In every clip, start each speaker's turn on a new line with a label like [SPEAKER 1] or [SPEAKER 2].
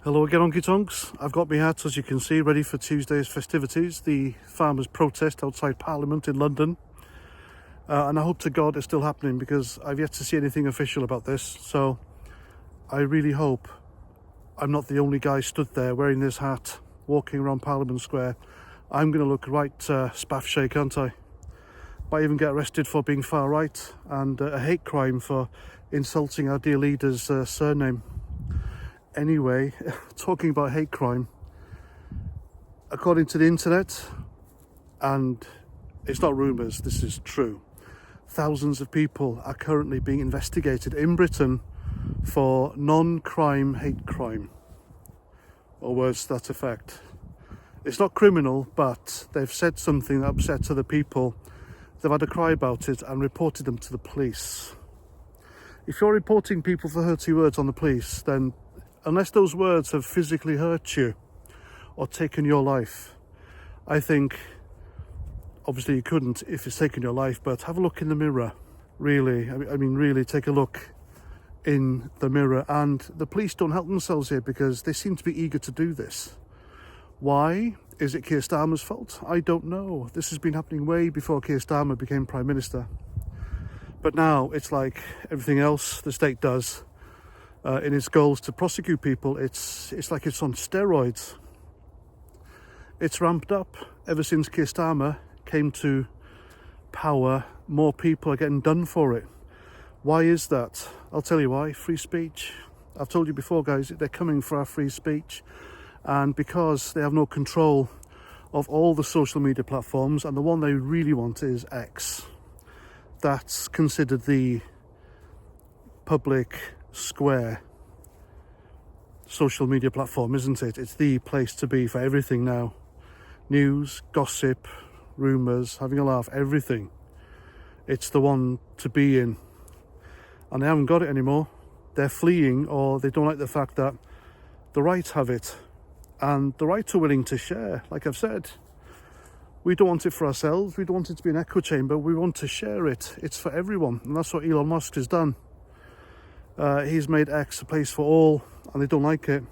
[SPEAKER 1] Hello again, Honky Tonks. I've got my hat, as you can see, ready for Tuesday's festivities, the farmers' protest outside Parliament in London. And I hope to God it's still happening, because I've yet to see anything official about this. So I really hope I'm not the only guy stood there wearing this hat, walking around Parliament Square. I'm going to look right spaff shake, aren't I? Might even get arrested for being far right, and a hate crime for insulting our dear leader's surname. Anyway, talking about hate crime, according to the internet, and it's not rumours, this is true, thousands of people are currently being investigated in Britain for non-crime hate crime, or words to that effect. It's not criminal, but they've said something that upset other people. They've had a cry about it and reported them to the police. If you're reporting people for hurty words on the police, then unless those words have physically hurt you or taken your life, I think, obviously you couldn't if it's taken your life, but have a look in the mirror. Really, I mean, really take a look in the mirror. And the police don't help themselves here, because they seem to be eager to do this. Why? Is it Keir Starmer's fault? I don't know. This has been happening way before Keir Starmer became Prime Minister. But now it's like everything else the state does. In its goals to prosecute people, it's like it's on steroids. It's ramped up. Ever since Keir Starmer came to power, more people are getting done for it. Why is that? I'll tell you why. Free speech. I've told you before, guys, they're coming for our free speech. And because they have no control of all the social media platforms, and the one they really want is X. That's considered the public square social media platform, isn't it? It's the place to be for everything now. News, gossip, rumours, having a laugh, everything. It's the one to be in. And they haven't got it anymore. They're fleeing, or they don't like the fact that the right have it. And the right are willing to share. Like I've said, we don't want it for ourselves. We don't want it to be an echo chamber. We want to share it. It's for everyone. And that's what Elon Musk has done. He's made X a place for all, and they don't like it.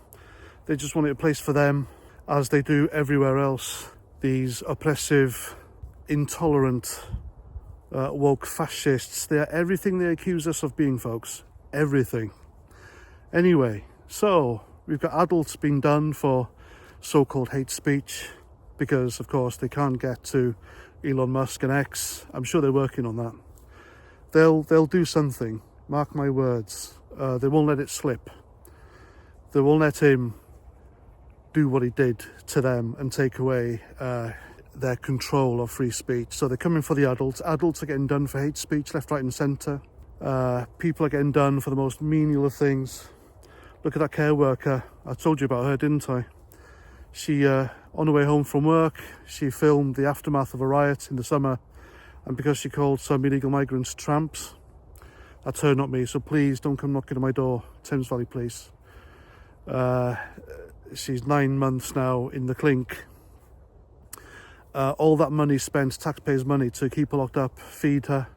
[SPEAKER 1] They just want it a place for them, as they do everywhere else. These oppressive, intolerant, woke fascists, they are everything they accuse us of being, folks. Everything. Anyway, so we've got adults being done for so-called hate speech, because, of course, they can't get to Elon Musk and X. I'm sure they're working on that. They'll do something. Mark my words. They won't let it slip. They won't let him do what he did to them and take away their control of free speech. So they're coming for the adults. Adults are getting done for hate speech, left, right and centre. People are getting done for the most menial of things. Look at that care worker. I told you about her, didn't I? She, on her way home from work, she filmed the aftermath of a riot in the summer. And because she called some illegal migrants tramps, that's her, not me. So please don't come knocking on my door, Thames Valley Police. She's 9 months now in the clink. All that money spent, taxpayers' money, to keep her locked up, feed her,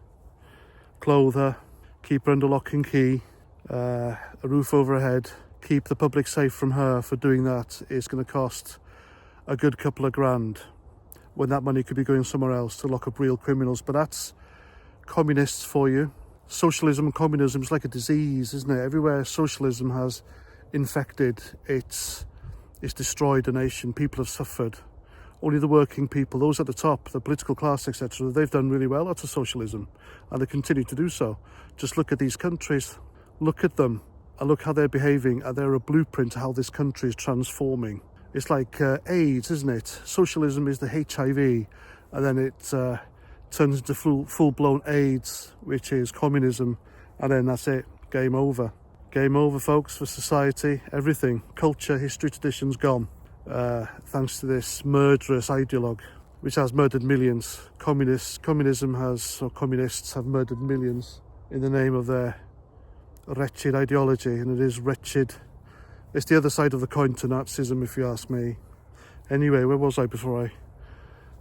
[SPEAKER 1] clothe her, keep her under lock and key, a roof over her head, keep the public safe from her. For doing that is going to cost a good couple of grand, when that money could be going somewhere else to lock up real criminals. But that's communists for you. Socialism and communism is like a disease, isn't it? Everywhere socialism has infected, it's destroyed a nation. People have suffered. Only the working people, those at the top, the political class, etc., they've done really well out of socialism, and they continue to do so. Just look at these countries. Look at them, and look how they're behaving, and they're a blueprint to how this country is transforming. It's like AIDS, isn't it? Socialism is the HIV, and then it turns into full-blown AIDS, which is communism, and then that's it. Game over. Game over, folks, for society. Everything. Culture, history, traditions gone. Thanks to this murderous ideologue, which has murdered millions. Communists have murdered millions in the name of their wretched ideology, and it is wretched. It's the other side of the coin to Nazism, if you ask me. Anyway, where was I before I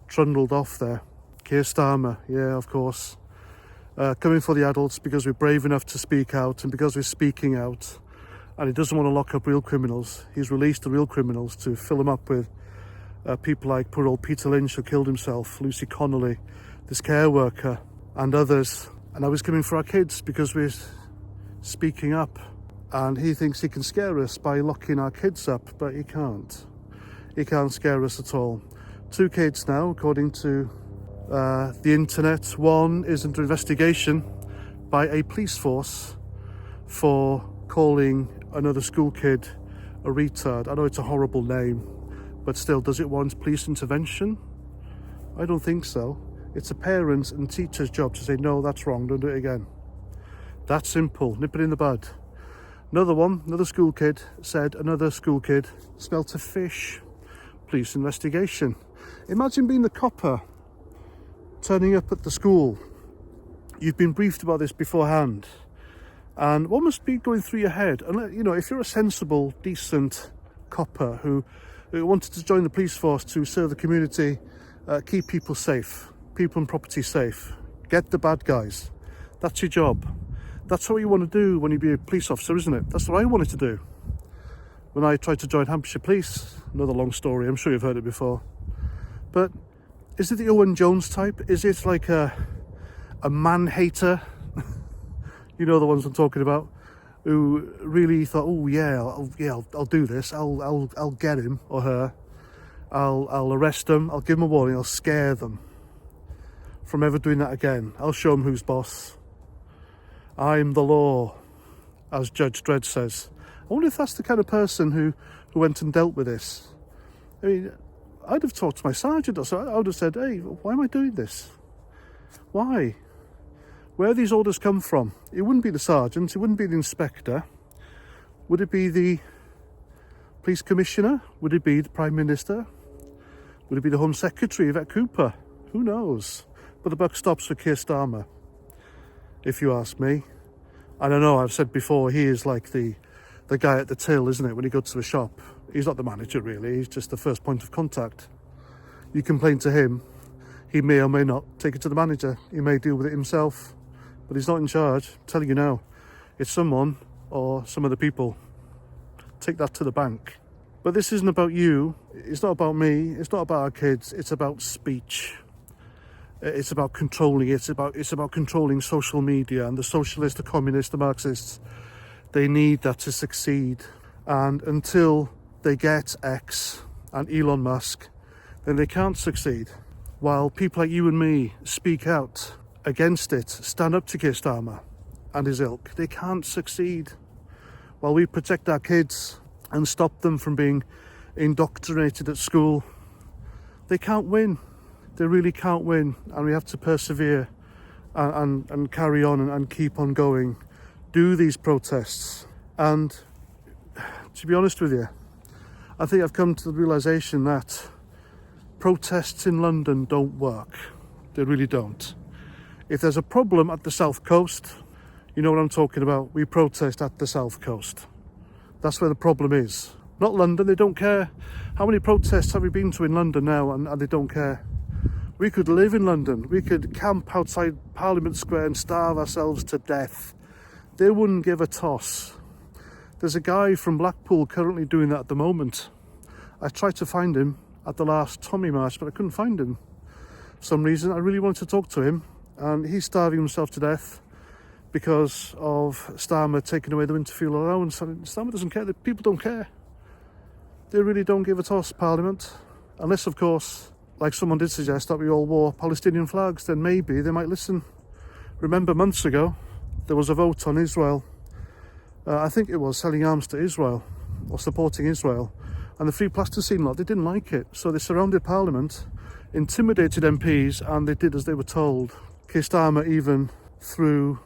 [SPEAKER 1] trundled off there? Keir Starmer, yeah, of course. Coming for the adults because we're brave enough to speak out, and because we're speaking out, and he doesn't want to lock up real criminals. He's released the real criminals to fill him up with people like poor old Peter Lynch, who killed himself, Lucy Connolly, this care worker, and others. And now he's coming for our kids because we're speaking up. And he thinks he can scare us by locking our kids up, but he can't. He can't scare us at all. 2 kids now, according to the internet. One is under investigation by a police force for calling another school kid a retard. I know it's a horrible name, but still, does it warrant police intervention? I don't think so. It's a parent's and teacher's job to say, no, that's wrong, don't do it again. That simple, nip it in the bud. Another school kid said another school kid smelt a fish. Police investigation. Imagine being the copper turning up at the school. You've been briefed about this beforehand. And what must be going through your head? And you know, if you're a sensible, decent copper who wanted to join the police force to serve the community, keep people safe, people and property safe, get the bad guys. That's your job. That's what you want to do when you be a police officer, isn't it? That's what I wanted to do when I tried to join Hampshire Police. Another long story, I'm sure you've heard it before. But is it the Owen Jones type? Is it like a man-hater? You know the ones I'm talking about, who really thought, oh yeah, I'll do this. I'll get him or her. I'll arrest them. I'll give them a warning. I'll scare them from ever doing that again. I'll show them who's boss. I'm the law, as Judge Dredd says. I wonder if that's the kind of person who went and dealt with this. I mean, I'd have talked to my sergeant or so. I would have said, hey, why am I doing this? Why? Where these orders come from? It wouldn't be the sergeant, it wouldn't be the inspector. Would it be the police commissioner? Would it be the Prime Minister? Would it be the Home Secretary, Yvette Cooper? Who knows? But the buck stops with Keir Starmer, if you ask me. And I know I've said before, he is like the guy at the till, isn't it? When you go to a shop, he's not the manager really, he's just the first point of contact. You complain to him, he may or may not take it to the manager, he may deal with it himself, but he's not in charge. I'm telling you now, it's someone or some of the people. Take that to the bank. But this isn't about you, it's not about me, it's not about our kids, it's about speech. It's about controlling it. It's about controlling social media, and the socialists, the communists, the Marxists, they need that to succeed. And until they get X and Elon Musk, then they can't succeed. While people like you and me speak out against it, stand up to Keir Starmer and his ilk, they can't succeed. While we protect our kids and stop them from being indoctrinated at school, they can't win. They really can't win, and we have to persevere and carry on and keep on going. Do these protests. And to be honest with you, I think I've come to the realisation that protests in London don't work. They really don't. If there's a problem at the South Coast, you know what I'm talking about. We protest at the South Coast. That's where the problem is. Not London, they don't care. How many protests have we been to in London now and they don't care? We could live in London. We could camp outside Parliament Square and starve ourselves to death. They wouldn't give a toss. There's a guy from Blackpool currently doing that at the moment. I tried to find him at the last Tommy March, but I couldn't find him. For some reason, I really wanted to talk to him, and he's starving himself to death because of Starmer taking away the winter fuel allowance. And Starmer doesn't care. The people don't care. They really don't give a toss, Parliament. Unless, of course, like someone did suggest, that we all wore Palestinian flags, then maybe they might listen. Remember months ago, there was a vote on Israel. I think it was selling arms to Israel, or supporting Israel. And the Free Plasticine lot, they didn't like it. So they surrounded Parliament, intimidated MPs, and they did as they were told. Keir Starmer even threw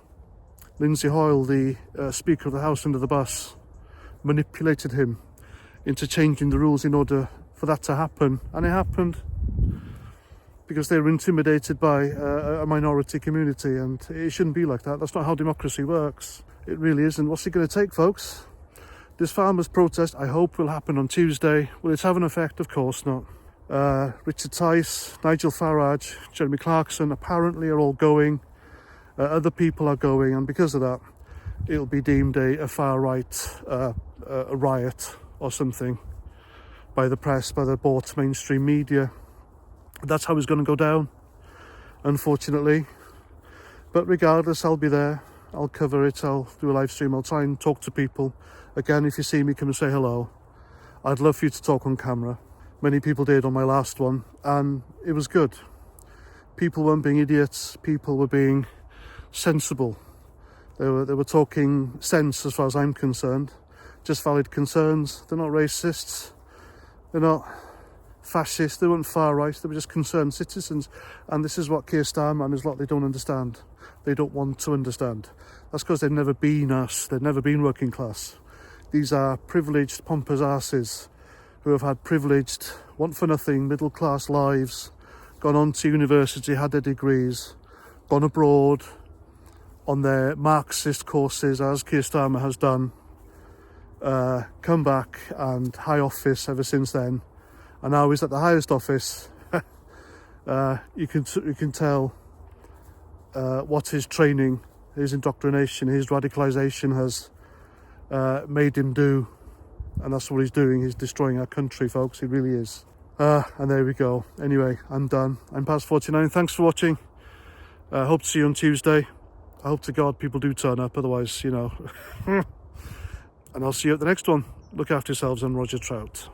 [SPEAKER 1] Lindsay Hoyle, the Speaker of the House, under the bus, manipulated him into changing the rules in order for that to happen. And it happened because they were intimidated by a minority community, and it shouldn't be like that. That's not how democracy works. It really isn't. What's it going to take, folks? This farmers' protest, I hope, will happen on Tuesday. Will it have an effect? Of course not. Richard Tice, Nigel Farage, Jeremy Clarkson apparently are all going. Other people are going, and because of that, it'll be deemed a far-right a riot or something by the press, by the bought mainstream media. That's how it's going to go down, unfortunately. But regardless, I'll be there. I'll cover it. I'll do a live stream. I'll try and talk to people. Again, if you see me, come and say hello. I'd love for you to talk on camera. Many people did on my last one, and it was good. People weren't being idiots. People were being sensible. They were talking sense as far as I'm concerned. Just valid concerns. They're not racists. They're not fascists. They weren't far right. They were just concerned citizens. And this is what Keir Starmer and his lot, they don't understand. They don't want to understand. That's because they've never been us. They've never been working class. These are privileged, pompous asses who have had privileged, want-for-nothing, middle-class lives, gone on to university, had their degrees, gone abroad on their Marxist courses, as Keir Starmer has done, come back and high office ever since then, and now he's at the highest office. You can tell what his training, his indoctrination, his radicalisation has made him do, and that's what he's doing. He's destroying our country, folks. He really is. And there we go. Anyway, I'm done. I'm past 49. Thanks for watching. Hope to see you on Tuesday. I hope to God people do turn up, otherwise, you know. And I'll see you at the next one. Look after yourselves, and Roger Trout.